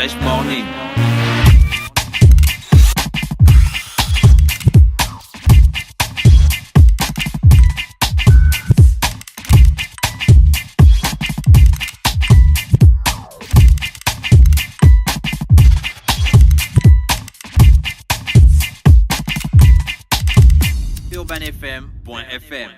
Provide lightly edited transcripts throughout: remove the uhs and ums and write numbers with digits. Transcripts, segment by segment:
Fresh Morning. UrbanFM.fm.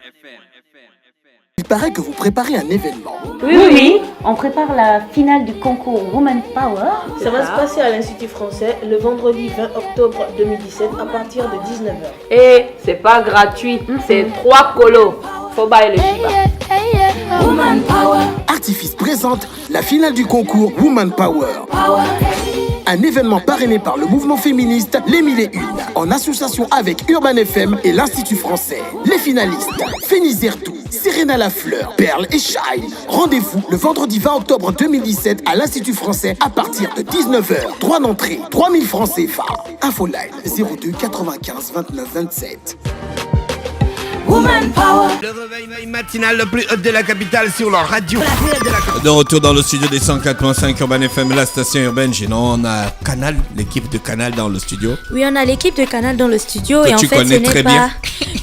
Il paraît que vous préparez un événement. Oui, on prépare la finale du concours Woman Power. Ça va se passer à l'Institut français le vendredi 20 octobre 2017 à partir de 19h. Et c'est pas gratuit, c'est 3 colos. Faut bailler le chiba. Woman Power. Artifice présente la finale du concours Woman Power. Un événement parrainé par le mouvement féministe Les 1001, en association avec Urban FM et l'Institut français. Les finalistes, Fénis Zertou, Serena Lafleur, Perle et Shine. Rendez-vous le vendredi 20 octobre 2017 à l'Institut français à partir de 19h. Droit d'entrée, 3000 francs CFA. Infoline 02 95 29 27. Woman Power. Le réveil matinal le plus haut de la capitale sur leur radio. De retour dans le studio des 104.5 Urban FM, la station urbaine. On a Canal, l'équipe de Canal dans le studio. Oui, on a l'équipe de Canal dans le studio. Que et en tu fait, connais ce n'est très pas... bien.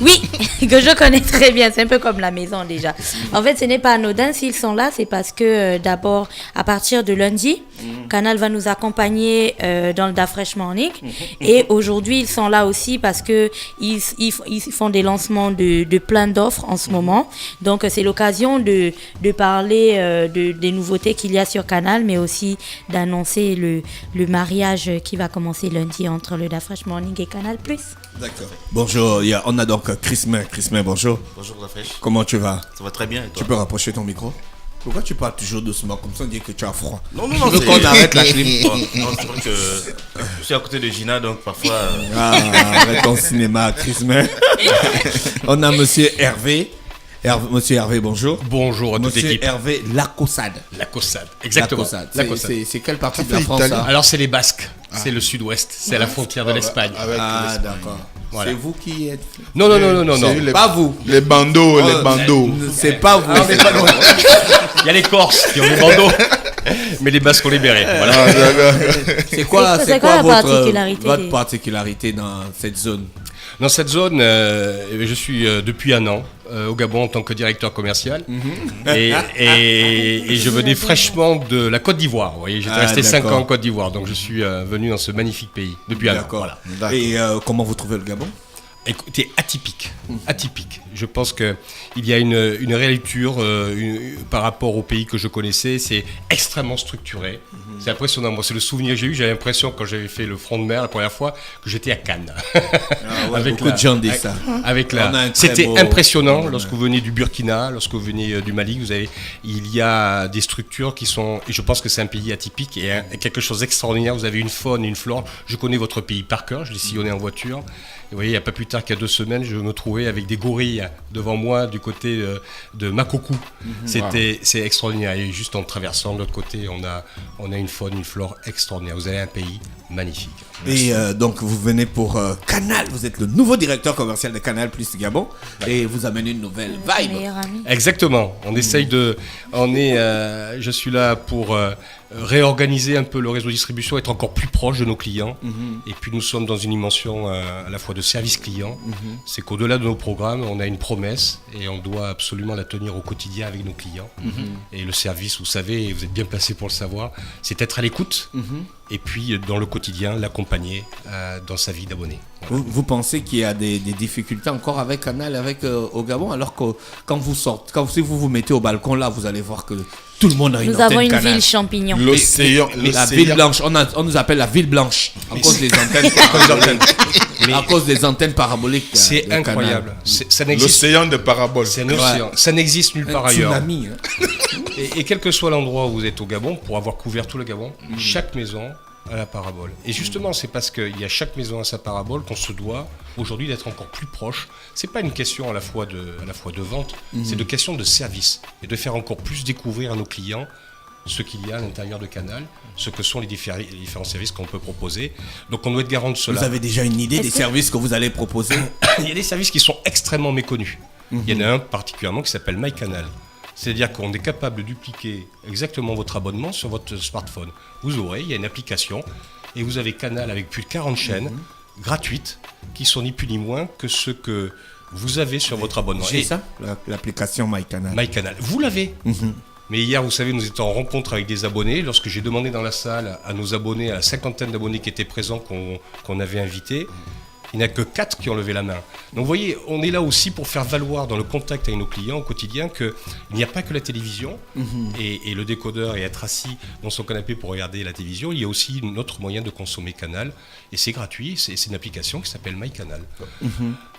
Oui, que je connais très bien. C'est un peu comme la maison déjà. En fait, ce n'est pas anodin. S'ils sont là, c'est parce que d'abord, à partir de lundi, Canal va nous accompagner dans le Da Fresh Morning. Et aujourd'hui, ils sont là aussi parce que ils font des lancements de plein d'offres en ce moment. Donc, c'est l'occasion de parler des nouveautés qu'il y a sur Canal, mais aussi d'annoncer le mariage qui va commencer lundi entre le Da Fresh Morning et Canal+. D'accord. Bonjour, on a donc Chrismin. Chrismin, bonjour. Bonjour Da Fresh. Comment tu vas? Ça va très bien et toi? Tu peux rapprocher ton micro? Pourquoi tu parles toujours doucement comme ça on dit que tu as froid? Non, c'est... qu'on arrête la clim. Non, c'est vrai que je suis à côté de Gina, donc parfois... arrête ton cinéma, Chrismin. On a monsieur Hervé. Monsieur Hervé, bonjour. Bonjour à toute l'équipe. Monsieur Hervé Lacossade. Lacossade, exactement. Lacossade. C'est quelle partie de la France ça? Alors c'est les Basques, c'est le sud-ouest, c'est à la frontière de l'Espagne. D'accord. Voilà. C'est vous qui êtes... Non. Pas vous. Les bandeaux, les bandeaux. C'est pas vous. Il y a les Corses qui ont des bandeaux, mais les Basques ont les bérets. Voilà. C'est quoi votre particularité dans cette zone? Dans cette zone, je suis depuis un an au Gabon en tant que directeur commercial et je venais fraîchement de la Côte d'Ivoire. Vous voyez, j'étais resté 5 ans en Côte d'Ivoire, donc je suis venu dans ce magnifique pays depuis un an. Voilà. Et comment vous trouvez le Gabon? Écoutez, atypique. Je pense qu'il y a une rélecture par rapport au pays que je connaissais. C'est extrêmement structuré. C'est impressionnant. Moi, c'est le souvenir que j'ai eu. J'avais l'impression, quand j'avais fait le front de mer la première fois, que j'étais à Cannes. Beaucoup de gens disent ça. C'était impressionnant lorsque vous venez du Burkina, lorsque vous venez du Mali. Il y a des structures qui sont... Et je pense que c'est un pays atypique et quelque chose d'extraordinaire. Vous avez une faune et une flore. Je connais votre pays par cœur. Je l'ai sillonné en voiture. Et vous voyez, il n'y a pas plus tard qu'il y a 2 semaines, je me trouvais avec des gorilles devant moi du côté de Makokou. C'est extraordinaire. Et juste en traversant de l'autre côté, on a une faune, une flore extraordinaire. Vous avez un pays magnifique. Et donc vous venez pour Canal. Vous êtes le nouveau directeur commercial de Canal Plus Gabon et vous amenez une nouvelle vibe. Exactement. On essaye je suis là pour réorganiser un peu le réseau de distribution, être encore plus proche de nos clients. Et puis nous sommes dans une dimension à la fois de service client. C'est qu'au-delà de nos programmes, on a une promesse et on doit absolument la tenir au quotidien avec nos clients. Et le service, vous savez, et vous êtes bien placé pour le savoir, c'est être à l'écoute. Et puis dans le quotidien, l'accompagner dans sa vie d'abonné. Voilà. Vous pensez qu'il y a des difficultés encore avec Canal, au Gabon, alors que si vous vous mettez au balcon là, vous allez voir que tout le monde a une antenne Canal. Nous avons une ville champignon. La ville blanche, on nous appelle la ville blanche à cause des antennes à cause des antennes paraboliques. C'est incroyable. L'océan de paraboles. C'est un océan. Ça n'existe nulle part ailleurs. Tsunami. Et quel que soit l'endroit où vous êtes au Gabon, pour avoir couvert tout le Gabon, chaque maison a la parabole. Et justement, c'est parce qu'il y a chaque maison à sa parabole qu'on se doit aujourd'hui d'être encore plus proche. C'est pas une question à la fois de vente, c'est une question de service et de faire encore plus découvrir à nos clients ce qu'il y a à l'intérieur de Canal, ce que sont les différents services qu'on peut proposer. Donc on doit être garant de cela. Vous avez déjà une idée des services que vous allez proposer? Il y a des services qui sont extrêmement méconnus. Il y en a un particulièrement qui s'appelle MyCanal. C'est-à-dire qu'on est capable de dupliquer exactement votre abonnement sur votre smartphone. Il y a une application et vous avez Canal avec plus de 40 chaînes gratuites qui sont ni plus ni moins que ce que vous avez sur votre abonnement. J'ai ça, l'application MyCanal. MyCanal, vous l'avez. Mais hier, vous savez, nous étions en rencontre avec des abonnés. Lorsque j'ai demandé dans la salle à nos abonnés, à la cinquantaine d'abonnés qui étaient présents, qu'on avait invités, il n'y en a que 4 qui ont levé la main. Donc vous voyez, on est là aussi pour faire valoir dans le contact avec nos clients au quotidien qu'il n'y a pas que la télévision et le décodeur et être assis dans son canapé pour regarder la télévision. Il y a aussi notre moyen de consommer Canal et c'est gratuit. C'est une application qui s'appelle MyCanal.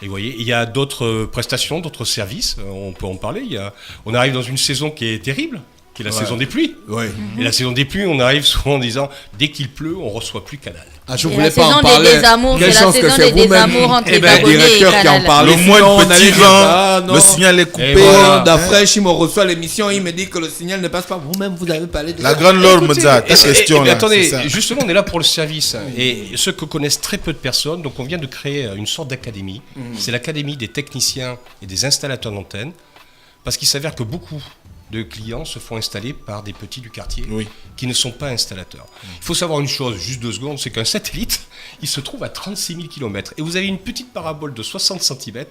Et vous voyez, il y a d'autres prestations, d'autres services. On peut en parler. On arrive dans une saison qui est terrible, qui est la saison des pluies. Et la saison des pluies, on arrive souvent en disant dès qu'il pleut, on ne reçoit plus Canal. Ah, je voulais pas en parler. C'est la saison des désamours entre les abonnés et Canal. Qui en parle. Le moins de petit vent, le signal est coupé. D'Afresh, il me reçoit l'émission, il me dit que le signal ne passe pas. Vous-même, vous avez parlé de la grande Laure me dit, ta question là. Attendez, justement, on est là pour le service. Et ce que connaissent très peu de personnes, donc on vient de créer une sorte d'académie. C'est l'académie des techniciens et des installateurs d'antennes. Parce qu'il s'avère que beaucoup de clients se font installer par des petits du quartier qui ne sont pas installateurs. Il faut savoir une chose, juste 2 secondes, c'est qu'un satellite, il se trouve à 36 000 km. Et vous avez une petite parabole de 60 cm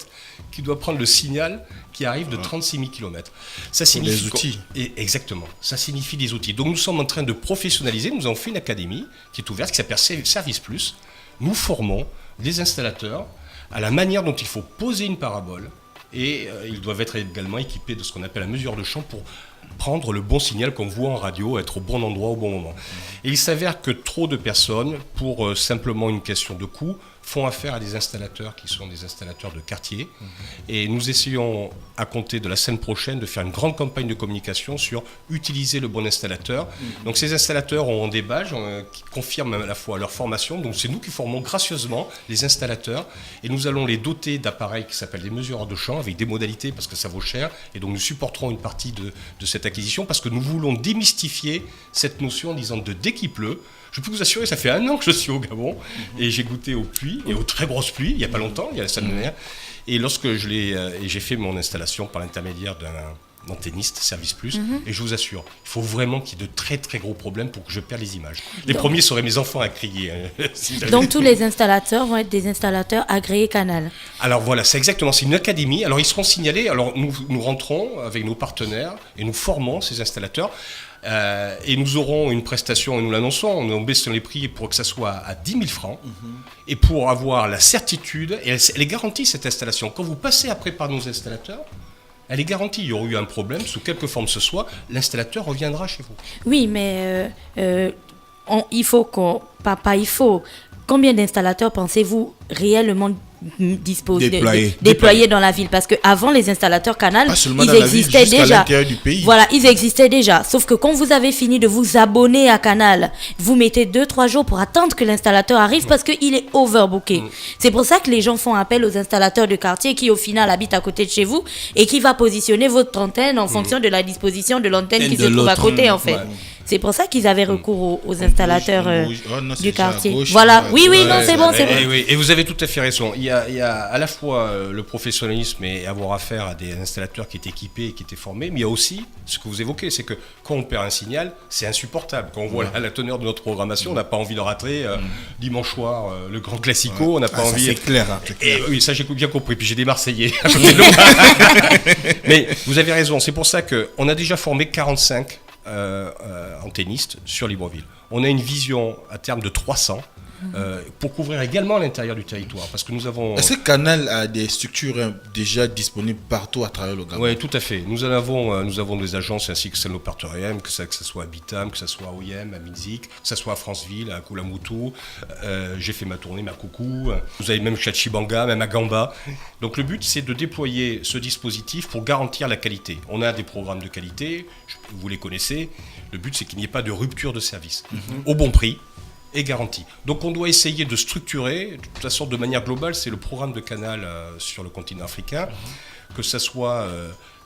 qui doit prendre le signal qui arrive de 36 000 km. Ça signifie les outils. Exactement, ça signifie des outils. Donc nous sommes en train de professionnaliser, nous avons fait une académie qui est ouverte, qui s'appelle Service Plus. Nous formons des installateurs à la manière dont il faut poser une parabole. Et ils doivent être également équipés de ce qu'on appelle la mesure de champ pour prendre le bon signal qu'on voit en radio, être au bon endroit au bon moment. Et il s'avère que trop de personnes, pour simplement une question de coût, font affaire à des installateurs qui sont des installateurs de quartier. Et nous essayons, à compter de la semaine prochaine, de faire une grande campagne de communication sur utiliser le bon installateur. Donc ces installateurs ont des badges qui confirment à la fois leur formation. Donc c'est nous qui formons gracieusement les installateurs. Et nous allons les doter d'appareils qui s'appellent des mesureurs de champ, avec des modalités parce que ça vaut cher. Et donc nous supporterons une partie de cette acquisition parce que nous voulons démystifier cette notion en disant de dès qu'il pleut. Je peux vous assurer, ça fait 1 an que je suis au Gabon et j'ai goûté aux pluies et aux très grosses pluies, il n'y a pas longtemps, il y a la semaine dernière. Et lorsque j'ai fait mon installation par l'intermédiaire d'un antenniste, Service Plus, et je vous assure, il faut vraiment qu'il y ait de très très gros problèmes pour que je perde les images. Les premiers seraient mes enfants à crier. Donc tous les installateurs vont être des installateurs agréés Canal. Alors voilà, c'est une académie. Alors ils seront signalés, alors nous rentrons avec nos partenaires et nous formons ces installateurs. Et nous aurons une prestation, et nous l'annonçons, on baisse les prix pour que ça soit à 10 000 francs, et pour avoir la certitude, et elle est garantie cette installation. Quand vous passez après par nos installateurs, elle est garantie. Il y aura eu un problème, sous quelque forme ce soit, l'installateur reviendra chez vous. Oui, mais il faut qu'on... Pas il faut. Combien d'installateurs pensez-vous réellement déployés dans la ville? Parce qu'avant, les installateurs Canal, ils existaient déjà. Du pays. Voilà, ils existaient déjà. Sauf que quand vous avez fini de vous abonner à Canal, vous mettez 2-3 jours pour attendre que l'installateur arrive parce qu'il est overbooké. C'est pour ça que les gens font appel aux installateurs de quartier qui, au final, habitent à côté de chez vous et qui va positionner votre antenne en fonction de la disposition de l'antenne qui se trouve à côté, en fait. C'est pour ça qu'ils avaient recours aux installateurs du quartier. Voilà. Oui, non, c'est bon. Et vous avez tout à fait raison. Il y a à la fois le professionnalisme et avoir affaire à des installateurs qui étaient équipés et qui étaient formés, mais il y a aussi ce que vous évoquez, c'est que quand on perd un signal, c'est insupportable. Quand on voit la teneur de notre programmation, on n'a pas envie de rater dimanche soir le grand classico, on n'a pas envie. C'est clair. Oui, ça j'ai bien compris. Puis j'ai des Marseillais. Mais vous avez raison. C'est pour ça qu'on a déjà formé 45 antennistes sur Libreville. On a une vision à terme de 300 pour couvrir également l'intérieur du territoire. Parce que nous avons... Est-ce que Canal a des structures déjà disponibles partout à travers le Gabon? Oui, tout à fait. Nous avons des agences ainsi que celles de nos partenaires, que ce soit à Bitam, que ce soit à OIM, à Minzik, que ce soit à Franceville, à Koulamoutou. J'ai fait ma tournée, ma coucou. Vous avez même Chachibanga, même à Gamba. Donc le but, c'est de déployer ce dispositif pour garantir la qualité. On a des programmes de qualité, vous les connaissez. Le but, c'est qu'il n'y ait pas de rupture de service. Au bon prix et garantie. Donc on doit essayer de structurer, de toute façon de manière globale, c'est le programme de Canal sur le continent africain, que ça soit,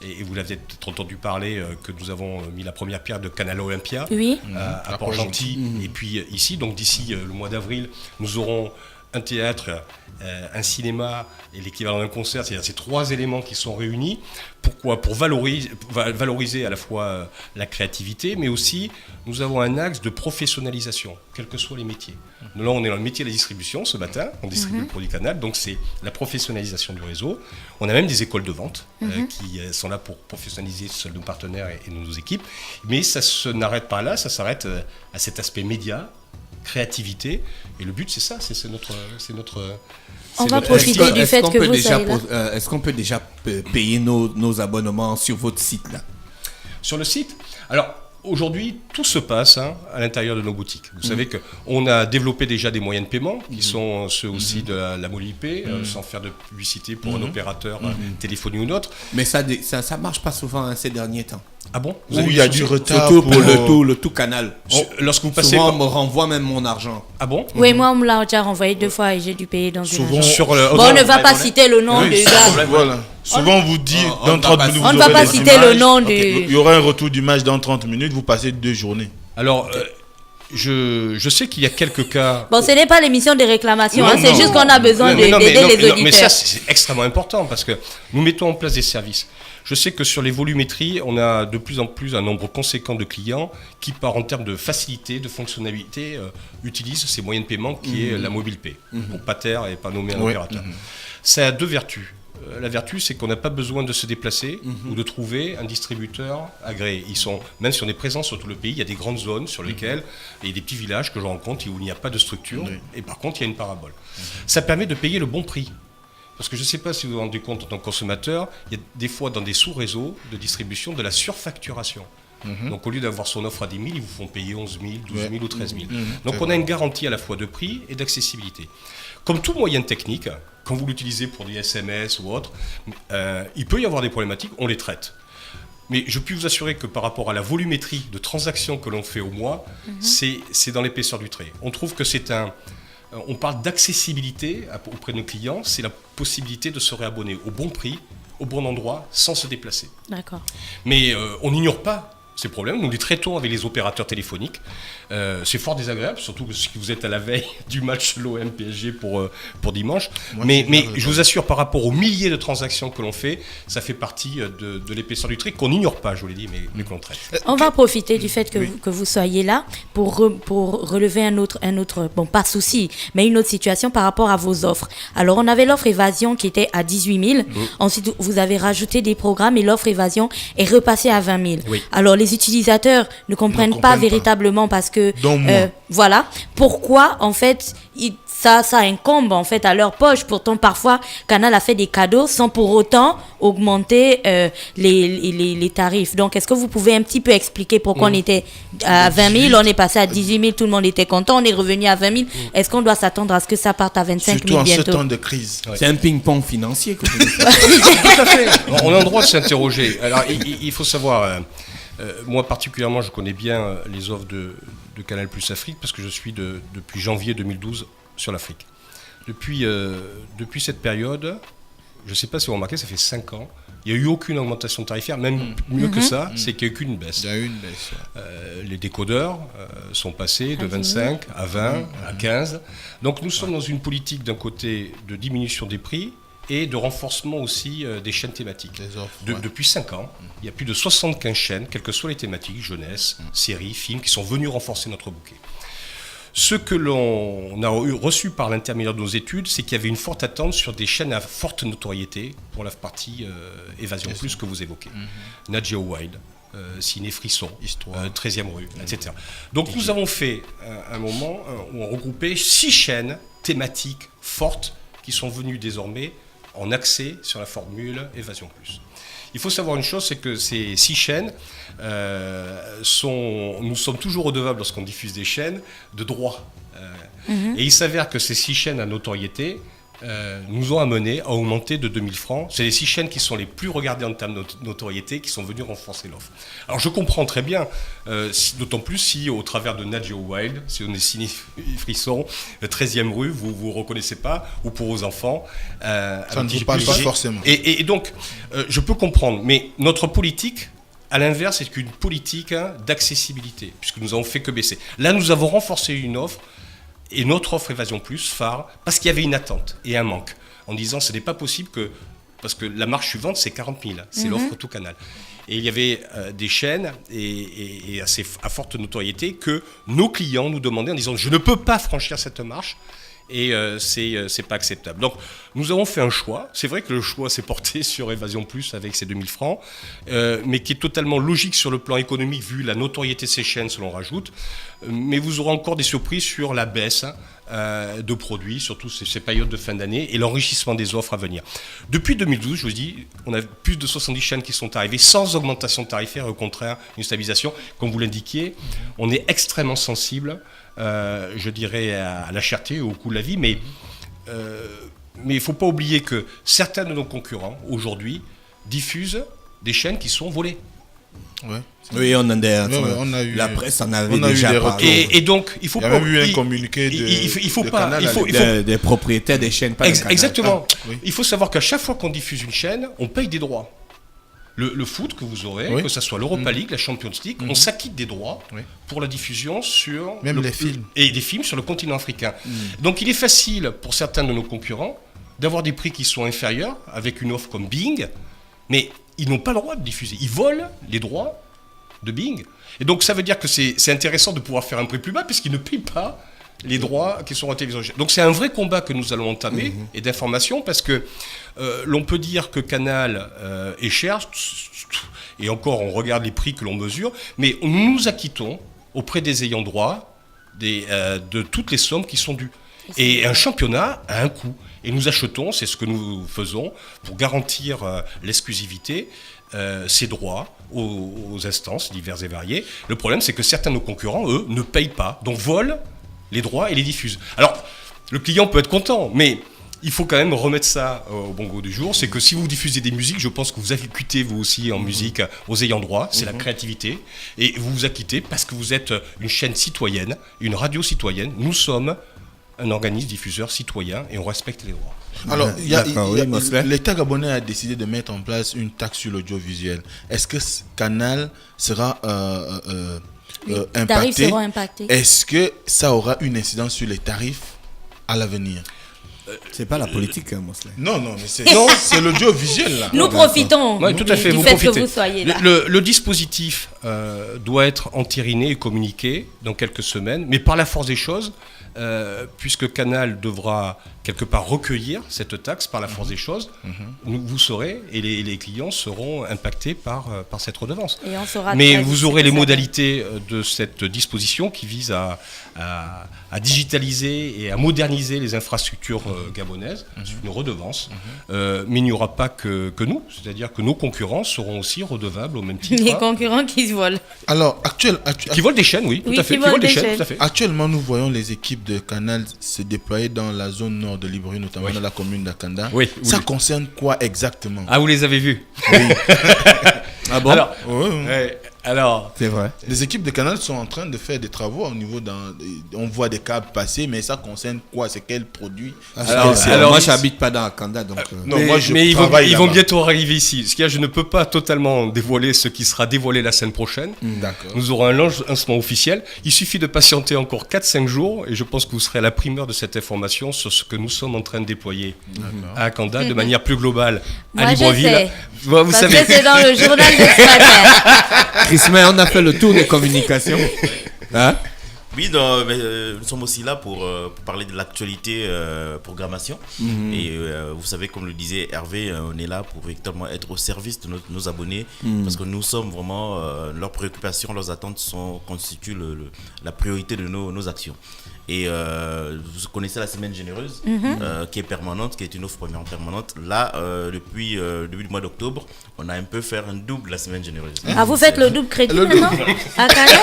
et vous l'avez peut-être entendu parler, que nous avons mis la première pierre de Canal Olympia à Port-Gentil, et puis ici, donc d'ici le mois d'avril, nous aurons un théâtre, un cinéma et l'équivalent d'un concert, c'est-à-dire ces 3 éléments qui sont réunis. Pourquoi ? Pour valoriser à la fois la créativité, mais aussi nous avons un axe de professionnalisation, quels que soient les métiers. Là, on est dans le métier de la distribution ce matin, on distribue le produit Canal, donc c'est la professionnalisation du réseau. On a même des écoles de vente qui sont là pour professionnaliser nos partenaires et nos équipes, mais ça ne n'arrête pas là, ça s'arrête à cet aspect média, créativité, et le but c'est ça, c'est notre on va profiter du fait que vous soyez là. Est-ce qu'on peut déjà payer nos abonnements sur votre site là ? Sur le site ? Alors, aujourd'hui, tout se passe à l'intérieur de nos boutiques. Vous savez qu'on a développé déjà des moyens de paiement, qui sont ceux aussi de la MobilePay, sans faire de publicité pour un opérateur téléphonique ou un autre. Mais ça marche pas souvent ces derniers temps. Ah bon ? Il y a du retard surtout pour le tout canal. Lorsque vous passez souvent, on me renvoie même mon argent. Ah bon ? Oui, moi, on me l'a déjà renvoyé 2 fois et j'ai dû payer dans une agence. On ne va pas citer le nom du gars. Voilà. Souvent, on vous dit dans 30 minutes, on ne va pas citer le nom du... Il y aura un retour du match dans 30 minutes, vous passez 2 journées. Alors, je sais qu'il y a quelques cas... Bon, ce n'est pas l'émission de réclamation, c'est juste qu'on a besoin d'aider les auditeurs. Mais ça, c'est extrêmement important parce que nous mettons en place des services. Je sais que sur les volumétries, on a de plus en plus un nombre conséquent de clients qui, en termes de facilité, de fonctionnalité, utilisent ces moyens de paiement qui est la MobilePay, pour pas taire et pas nommer un opérateur. Ça a 2 vertus. La vertu, c'est qu'on n'a pas besoin de se déplacer ou de trouver un distributeur agréé. Même si on est présent sur tout le pays, il y a des grandes zones sur lesquelles il y a des petits villages que je rencontre où il n'y a pas de structure, et par contre, il y a une parabole. Ça permet de payer le bon prix. Parce que je ne sais pas si vous vous rendez compte en tant que consommateur, il y a des fois dans des sous-réseaux de distribution de la surfacturation. Donc au lieu d'avoir son offre à 10 000, ils vous font payer 11 000, 12 000 ou 13 000. Donc on a une garantie à la fois de prix et d'accessibilité. Comme tout moyen technique, quand vous l'utilisez pour des SMS ou autre, il peut y avoir des problématiques, on les traite. Mais je puis vous assurer que par rapport à la volumétrie de transactions que l'on fait au mois, c'est dans l'épaisseur du trait. On trouve que on parle d'accessibilité auprès de nos clients, c'est la possibilité de se réabonner au bon prix, au bon endroit, sans se déplacer. D'accord. Mais on n'ignore pas ces problèmes, nous les traitons avec les opérateurs téléphoniques. C'est fort désagréable, surtout si vous êtes à la veille du match l'OM-PSG pour dimanche. Mais je vous assure, par rapport aux milliers de transactions que l'on fait, ça fait partie de l'épaisseur du trait qu'on n'ignore pas, je vous l'ai dit, mais qu'on traite. On va profiter du fait que vous soyez là pour relever un autre, bon, pas souci, mais une autre situation par rapport à vos offres. Alors, on avait l'offre évasion qui était à 18 000. Ensuite, vous avez rajouté des programmes et l'offre évasion est repassée à 20 000. Oui. Alors, les utilisateurs ne comprennent pas véritablement parce que voilà pourquoi en fait ça incombe en fait à leur poche. Pourtant parfois Canal a fait des cadeaux sans pour autant augmenter les tarifs. Donc est-ce que vous pouvez un petit peu expliquer pourquoi on était à 20 000, on est passé à 18 000, tout le monde était content, on est revenu à 20 000. Est-ce qu'on doit s'attendre à ce que ça parte à 25 000 bientôt? Surtout en ce temps de crise. C'est un ping-pong financier que vous Tout à fait. On a le droit de s'interroger. Alors il faut savoir... moi particulièrement, je connais bien les offres de Canal+ Afrique parce que je suis depuis janvier 2012 sur l'Afrique. Depuis cette période, je ne sais pas si vous remarquez, ça fait 5 ans, il n'y a eu aucune augmentation tarifaire, même mieux que ça, c'est qu'il n'y a eu qu'une baisse. Il y a eu une baisse. Les décodeurs sont passés de 25 à 20, à 15. Donc nous sommes dans une politique d'un côté de diminution des prix, et de renforcement aussi des chaînes thématiques. Depuis 5 ans, il y a plus de 75 chaînes, quelles que soient les thématiques, jeunesse, séries, films, qui sont venus renforcer notre bouquet. Ce que l'on a reçu par l'intermédiaire de nos études, c'est qu'il y avait une forte attente sur des chaînes à forte notoriété pour la partie Évasion Plus que vous évoquez. Nat Geo Wild, Ciné Frisson, 13e rue, etc. Donc nous avons fait un moment où on regroupait 6 chaînes thématiques fortes qui sont venues désormais en accès sur la formule Évasion Plus. Il faut savoir une chose, c'est que ces 6 chaînes, nous sommes toujours redevables lorsqu'on diffuse des chaînes de droit. Et il s'avère que ces 6 chaînes à notoriété nous ont amené à augmenter de 2000 francs. C'est les 6 chaînes qui sont les plus regardées en termes de notoriété qui sont venues renforcer l'offre. Alors je comprends très bien, d'autant plus si au travers de Nat Geo Wild, si on est Ciné Frisson, 13e rue, vous ne reconnaissez pas, ou pour vos enfants. Ça ne vous parle pas forcément. Et donc, je peux comprendre, mais notre politique, à l'inverse, c'est une politique d'accessibilité, puisque nous n'avons fait que baisser. Là, nous avons renforcé une offre. Et notre offre Évasion Plus, phare, parce qu'il y avait une attente et un manque, en disant ce n'est pas possible que... Parce que la marche suivante, c'est 40 000, c'est l'offre tout canal. Et il y avait des chaînes et à forte notoriété que nos clients nous demandaient en disant « je ne peux pas franchir cette marche ». Et c'est pas acceptable. Donc nous avons fait un choix. C'est vrai que le choix s'est porté sur Évasion Plus avec ses 2000 francs, mais qui est totalement logique sur le plan économique vu la notoriété de ces chaînes, si l'on rajoute. Mais vous aurez encore des surprises sur la baisse de produits, surtout ces périodes de fin d'année, et l'enrichissement des offres à venir. Depuis 2012, je vous dis, on a plus de 70 chaînes qui sont arrivées sans augmentation tarifaire, au contraire, une stabilisation. Comme vous l'indiquiez, on est extrêmement sensible, je dirais, à la cherté, au coût de la vie, mais il ne faut pas oublier que certains de nos concurrents, aujourd'hui, diffusent des chaînes qui sont volées. Ouais. Oui, on a eu, la presse en avait déjà parlé. Et donc, il faut pas. Il y a même eu un communiqué des propriétaires des chaînes. Exactement. Oui. Il faut savoir qu'à chaque fois qu'on diffuse une chaîne, on paye des droits. Le foot que vous aurez, que ce soit l'Europa League, la Champions League, on s'acquitte des droits pour la diffusion sur même les films. Et des films sur le continent africain. Donc, il est facile pour certains de nos concurrents d'avoir des prix qui sont inférieurs avec une offre comme Bing, mais ils n'ont pas le droit de diffuser. Ils volent les droits de Bing. Et donc, ça veut dire que c'est intéressant de pouvoir faire un prix plus bas puisqu'ils ne payent pas les droits qui sont à la télévision. Donc, c'est un vrai combat que nous allons entamer et d'information parce que l'on peut dire que Canal est cher et encore, on regarde les prix que l'on mesure, mais nous nous acquittons auprès des ayants droit de toutes les sommes qui sont dues. Et un championnat a un coût. Et nous achetons, c'est ce que nous faisons, pour garantir l'exclusivité, ces droits aux instances diverses et variées. Le problème, c'est que certains de nos concurrents, eux, ne payent pas, donc volent les droits et les diffusent. Alors, le client peut être content, mais il faut quand même remettre ça au bon goût du jour. C'est que si vous diffusez des musiques, je pense que vous acquittez vous aussi en musique aux ayants droit, c'est la créativité, et vous vous acquittez parce que vous êtes une chaîne citoyenne, une radio citoyenne. Nous sommes un organisme diffuseur citoyen et on respecte les droits. Alors, l'État gabonais a décidé de mettre en place une taxe sur l'audiovisuel. Est-ce que Canal sera impacté? Est-ce que ça aura une incidence sur les tarifs à l'avenir? C'est pas la politique, Mosley. Non, mais c'est l'audiovisuel là. Nous profitons tout à fait, du fait que vous soyez là. Le dispositif doit être entériné et communiqué dans quelques semaines, mais par la force des choses, puisque Canal devra quelque part recueillir cette taxe par la force des choses, vous saurez, et les clients seront impactés par cette redevance. Et on saura mais vous aurez les modalités de cette disposition qui vise à digitaliser et à moderniser les infrastructures gabonaises. C'est une redevance, mais il n'y aura pas que nous, c'est-à-dire que nos concurrents seront aussi redevables au même titre. Les concurrents qui se volent. Alors, qui volent des chaînes, oui, tout à fait. Qui volent des chaînes, tout à fait. Actuellement, nous voyons les équipes de Canal se déployer dans la zone nord de Libreville, notamment dans la commune d'Akanda. Ça concerne quoi exactement? Ah, vous les avez vus? Oui. Ah bon? Alors, c'est vrai. Les équipes de Canal sont en train de faire des travaux au niveau on voit des câbles passer, mais ça concerne quoi? C'est quel produit? Alors moi, j'habite pas dans Akanda, donc. Non, moi je mais travaille ils vont bientôt arriver ici. Ce qu'il y a, je ne peux pas totalement dévoiler ce qui sera dévoilé la semaine prochaine. D'accord. Nous aurons un lancement officiel. Il suffit de patienter encore 4-5 jours, et je pense que vous serez à la primeur de cette information sur ce que nous sommes en train de déployer à Akanda de manière plus globale à Libreville. Vous savez, c'est dans le journal de ce matin. Chris-Mais, on a fait le tour des communications. Oui, nous sommes aussi là pour parler de l'actualité programmation. Et vous savez, comme le disait Hervé, on est là pour véritablement être au service de nos abonnés. Parce que nous sommes vraiment, leurs préoccupations, leurs attentes constituent la priorité de nos actions. Et vous connaissez la semaine généreuse qui est permanente, qui est une offre permanente. Là, depuis le début du mois d'octobre, on a un peu fait un double la semaine généreuse. Ah, vous faites le double crédit maintenant à Canal?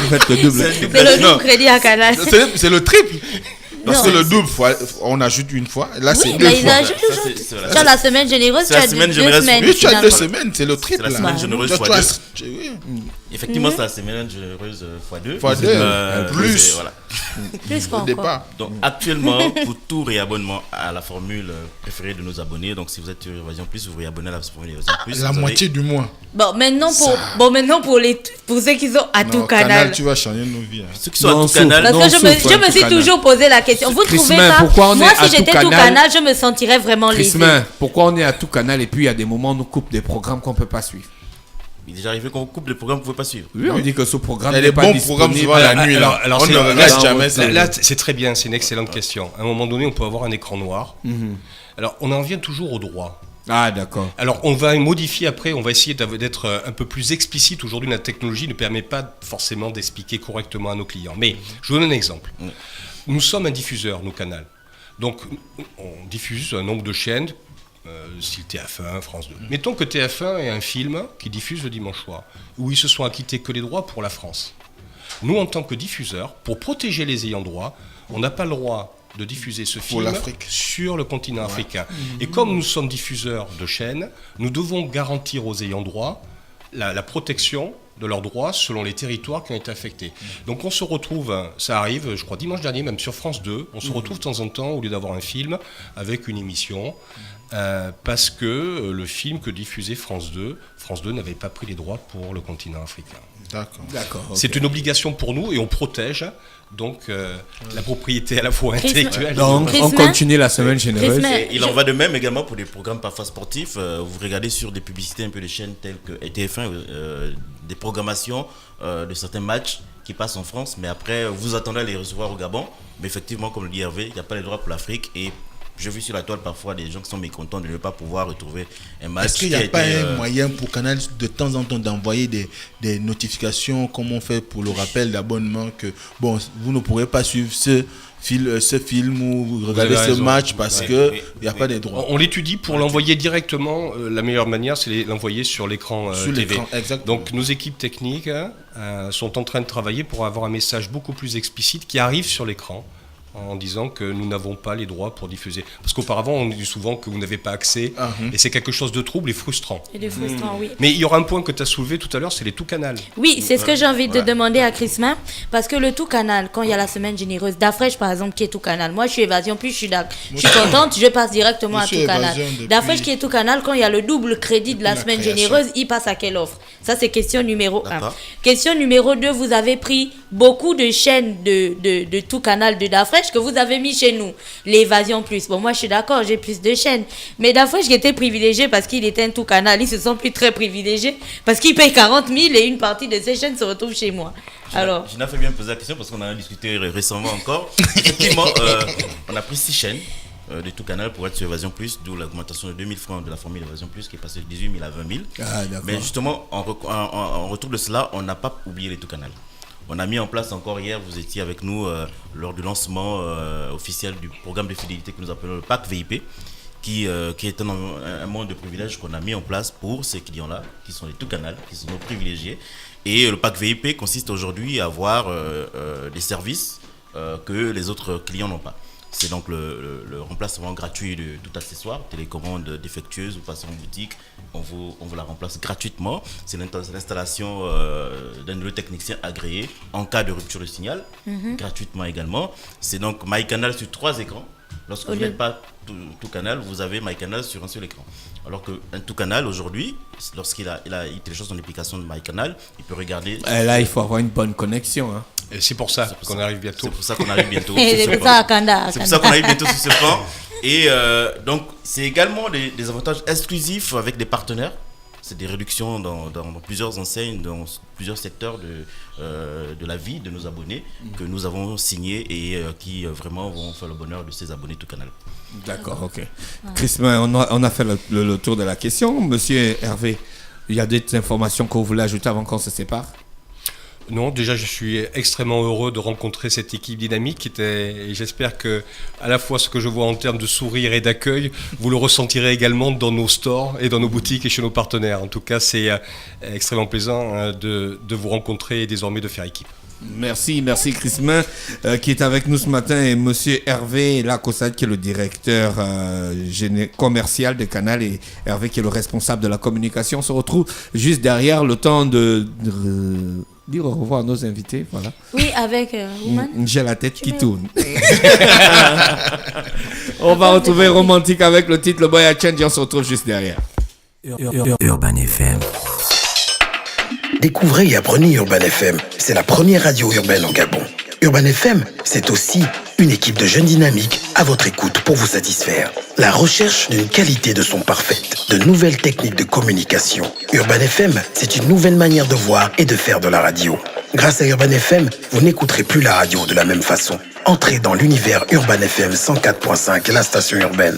Vous faites le double. C'est le double crédit à Canal. C'est le triple. Parce que le double, on ajoute une fois. Là, c'est deux fois. Tu as la semaine généreuse, tu as 2 semaines. Oui, tu as 2 semaines, c'est le triple. C'est la semaine généreuse fois 2. Effectivement, ça, c'est Mélène Généreuse x2. Plus. Voilà. Plus qu'encore. Départ. Donc, actuellement, pour tout réabonnement à la formule préférée de nos abonnés, donc si vous êtes sur Évasion Plus, vous réabonnez à la formule Évasion Plus. La moitié du mois. Bon, maintenant pour ceux qui sont à tout canal. Tu vas changer nos vies. Ceux qui sont à tout canal. Parce que je me suis toujours posé la question. Vous trouvez ça? Moi, si j'étais tout canal, je me sentirais vraiment lésée. Pourquoi on est à tout canal et puis il y a des moments où on nous coupe des programmes qu'on ne peut pas suivre? Il est déjà arrivé qu'on coupe les programmes que vous ne pouvez pas suivre. Oui, on dit que ce programme n'est pas disponible. Programmes souvent la nuit. Alors on ne regarde jamais ça. Là, c'est très bien, c'est une excellente question. À un moment donné, on peut avoir un écran noir. Alors, on en vient toujours au droit. Ah, d'accord. Alors, on va modifier après, on va essayer d'être un peu plus explicite. Aujourd'hui, la technologie ne permet pas forcément d'expliquer correctement à nos clients. Mais, je vous donne un exemple. Nous sommes un diffuseur, nos canaux. Donc, on diffuse un nombre de chaînes, style TF1, France 2. Mettons que TF1 est un film qui diffuse le dimanche soir, où ils se sont acquittés que les droits pour la France. Nous, en tant que diffuseurs, pour protéger les ayants droit, on n'a pas le droit de diffuser ce film sur le continent africain. Et comme nous sommes diffuseurs de chaînes, nous devons garantir aux ayants droit la protection de leurs droits selon les territoires qui ont été affectés. Donc on se retrouve, ça arrive, je crois dimanche dernier, même sur France 2, on se retrouve de temps en temps, au lieu d'avoir un film, avec une émission, parce que le film que diffusait France 2 n'avait pas pris les droits pour le continent africain. D'accord. C'est une obligation pour nous et on protège donc la propriété à la fois intellectuelle. Donc on continue la semaine généreuse. Il en va de même également pour des programmes parfois sportifs. Vous regardez sur des publicités un peu de chaînes telles que TF1, des programmations de certains matchs qui passent en France, mais après vous attendez à les recevoir au Gabon. Mais effectivement, comme le dit Hervé, il n'y a pas les droits pour l'Afrique et j'ai vu sur la toile parfois des gens qui sont mécontents de ne pas pouvoir retrouver un match. Est-ce qu'il n'y a pas un moyen pour Canal de temps en temps d'envoyer des notifications comme on fait pour le rappel d'abonnement que bon, vous ne pourrez pas suivre ce film ou regarder ce match parce qu'il n'y a pas de droits. On l'étudie pour l'envoyer directement. La meilleure manière, c'est l'envoyer sur l'écran TV. Donc nos équipes techniques sont en train de travailler pour avoir un message beaucoup plus explicite qui arrive sur l'écran, en disant que nous n'avons pas les droits pour diffuser. Parce qu'auparavant, on dit souvent que vous n'avez pas accès, et c'est quelque chose de trouble et frustrant. Oui. Mais il y aura un point que tu as soulevé tout à l'heure, c'est les tout canal. Oui, c'est ce que j'ai envie de demander à Christmas, parce que le tout canal, quand il y a la semaine généreuse, Dafresh par exemple qui est tout canal, moi je suis Évasion Plus, je suis contente, je passe directement à tout canal. Dafresh qui est tout canal, quand il y a le double crédit de la semaine généreuse, il passe à quelle offre? Ça c'est question numéro 1. Question numéro 2, vous avez pris beaucoup de chaînes de tout canal de Dafresh que vous avez mis chez nous, l'Évasion Plus. Bon, moi je suis d'accord, j'ai plus de chaînes, mais Dafresh qui était privilégié parce qu'il était un tout canal, ils se sont plus très privilégiés parce qu'ils payent 40 000 et une partie de ces chaînes se retrouve chez moi. Alors, Gina fait bien poser la question parce qu'on en a discuté récemment encore. Effectivement, on a pris 6 chaînes de tout canal pour être sur Évasion Plus, d'où l'augmentation de 2000 francs de la formule Évasion Plus qui est passée de 18 000 à 20 000. Mais justement, en retour de cela, on n'a pas oublié les tout canal. On a mis en place encore hier, vous étiez avec nous lors du lancement officiel du programme de fidélité que nous appelons le pack VIP, qui est un monde de privilèges qu'on a mis en place pour ces clients-là, qui sont les tout canal, qui sont nos privilégiés. Et le pack VIP consiste aujourd'hui à avoir des services que les autres clients n'ont pas. C'est donc le remplacement gratuit de tout accessoire, télécommande défectueuse, vous passez en boutique, on vous la remplace gratuitement. C'est l'installation d'un nouveau technicien agréé en cas de rupture de signal, gratuitement également. C'est donc MyCanal sur 3 écrans. Lorsque vous n'êtes pas tout canal, vous avez MyCanal sur un seul écran. Alors qu'un tout canal aujourd'hui, lorsqu'il télécharge son application de MyCanal, il peut regarder. Là, il faut avoir une bonne connexion. Hein. Et c'est pour ça qu'on arrive bientôt. C'est pour ça qu'on arrive bientôt. C'est pour ça qu'on arrive bientôt sur ce plan. Et donc, c'est également des avantages exclusifs avec des partenaires. C'est des réductions dans plusieurs enseignes, dans plusieurs secteurs de la vie de nos abonnés que nous avons signés et qui vraiment vont faire le bonheur de ces abonnés tout canal. D'accord, ok. Christmas, on a fait le tour de la question. Monsieur Hervé, il y a des informations que vous voulez ajouter avant qu'on se sépare? Non, déjà je suis extrêmement heureux de rencontrer cette équipe dynamique et j'espère que à la fois ce que je vois en termes de sourire et d'accueil, vous le ressentirez également dans nos stores et dans nos boutiques et chez nos partenaires. En tout cas, c'est extrêmement plaisant de vous rencontrer et désormais de faire équipe. Merci Christmin qui est avec nous ce matin et monsieur Hervé Lacossade qui est le directeur commercial de Canal et Hervé qui est le responsable de la communication. On se retrouve juste derrière le temps de dire au revoir à nos invités. Voilà. Oui, avec Woman. J'ai la tête qui tourne. On va retrouver Romantique avec le titre Le Boy a Change et on se retrouve juste derrière. Urban FM. Découvrez et apprenez Urban FM. C'est la première radio urbaine en Gabon. Urban FM, c'est aussi une équipe de jeunes dynamiques à votre écoute pour vous satisfaire. La recherche d'une qualité de son parfaite, de nouvelles techniques de communication. Urban FM, c'est une nouvelle manière de voir et de faire de la radio. Grâce à Urban FM, vous n'écouterez plus la radio de la même façon. Entrez dans l'univers Urban FM 104.5, la station urbaine.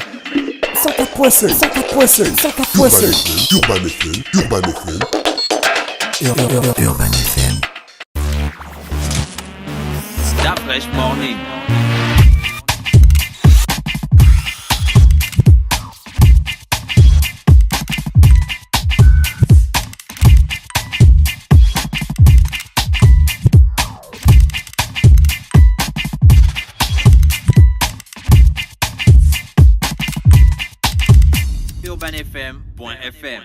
104.5, 104.5, 104.5. Urban FM, Urban FM. Urban FM. Stop Fresh Morning. UrbanFM.fm